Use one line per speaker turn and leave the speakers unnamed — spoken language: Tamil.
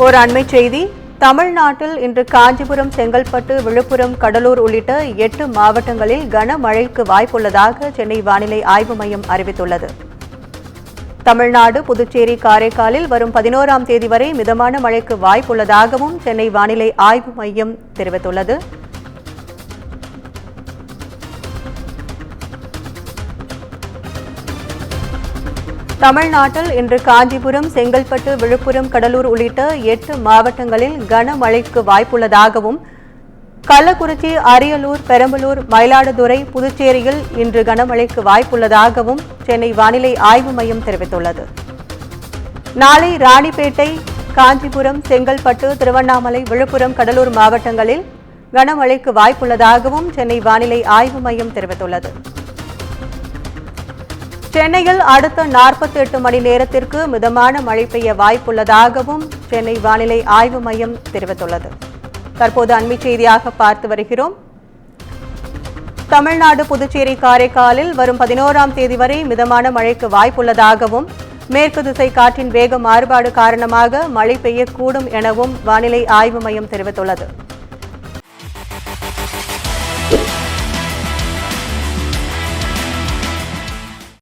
ஒரு அண்மைச் செய்தி. தமிழ்நாட்டில் இன்று காஞ்சிபுரம், செங்கல்பட்டு, விழுப்புரம், கடலூர் உள்ளிட்ட 8 மாவட்டங்களில் கனமழைக்கு வாய்ப்புள்ளதாக சென்னை வானிலை ஆய்வு மையம் அறிவித்துள்ளது. தமிழ்நாடு, புதுச்சேரி, காரைக்காலில் வரும் 11ஆம் தேதி வரை மிதமான மழைக்கு வாய்ப்புள்ளதாகவும் சென்னை வானிலை ஆய்வு மையம் தெரிவித்துள்ளது. தமிழ்நாட்டில் இன்று காஞ்சிபுரம், செங்கல்பட்டு, விழுப்புரம், கடலூர் உள்ளிட்ட 8 மாவட்டங்களில் கனமழைக்கு வாய்ப்புள்ளதாகவும், கள்ளக்குறிச்சி, அரியலூர், பெரம்பலூர், மயிலாடுதுறை, புதுச்சேரியில் இன்று கனமழைக்கு வாய்ப்புள்ளதாகவும் சென்னை வானிலை ஆய்வு மையம் தெரிவித்துள்ளது. நாளை ராணிப்பேட்டை, காஞ்சிபுரம், செங்கல்பட்டு, திருவண்ணாமலை, விழுப்புரம், கடலூர் மாவட்டங்களில் கனமழைக்கு வாய்ப்புள்ளதாகவும் சென்னை வானிலை ஆய்வு மையம் தெரிவித்துள்ளது. சென்னையில் அடுத்த 48 மணி நேரத்திற்கு மிதமான மழை பெய்ய வாய்ப்புள்ளதாகவும் சென்னை வானிலை ஆய்வு மையம் தெரிவித்துள்ளது. தற்போது அண்மைச் செய்தியாக பார்த்து வருகிறோம். தமிழ்நாடு, புதுச்சேரி, காரைக்காலில் வரும் 11ஆம் தேதி வரை மிதமான மழைக்கு வாய்ப்புள்ளதாகவும், மேற்கு திசை காற்றின் வேக மாறுபாடு காரணமாக மழை பெய்யக்கூடும் எனவும் வானிலை ஆய்வு மையம் தெரிவித்துள்ளது.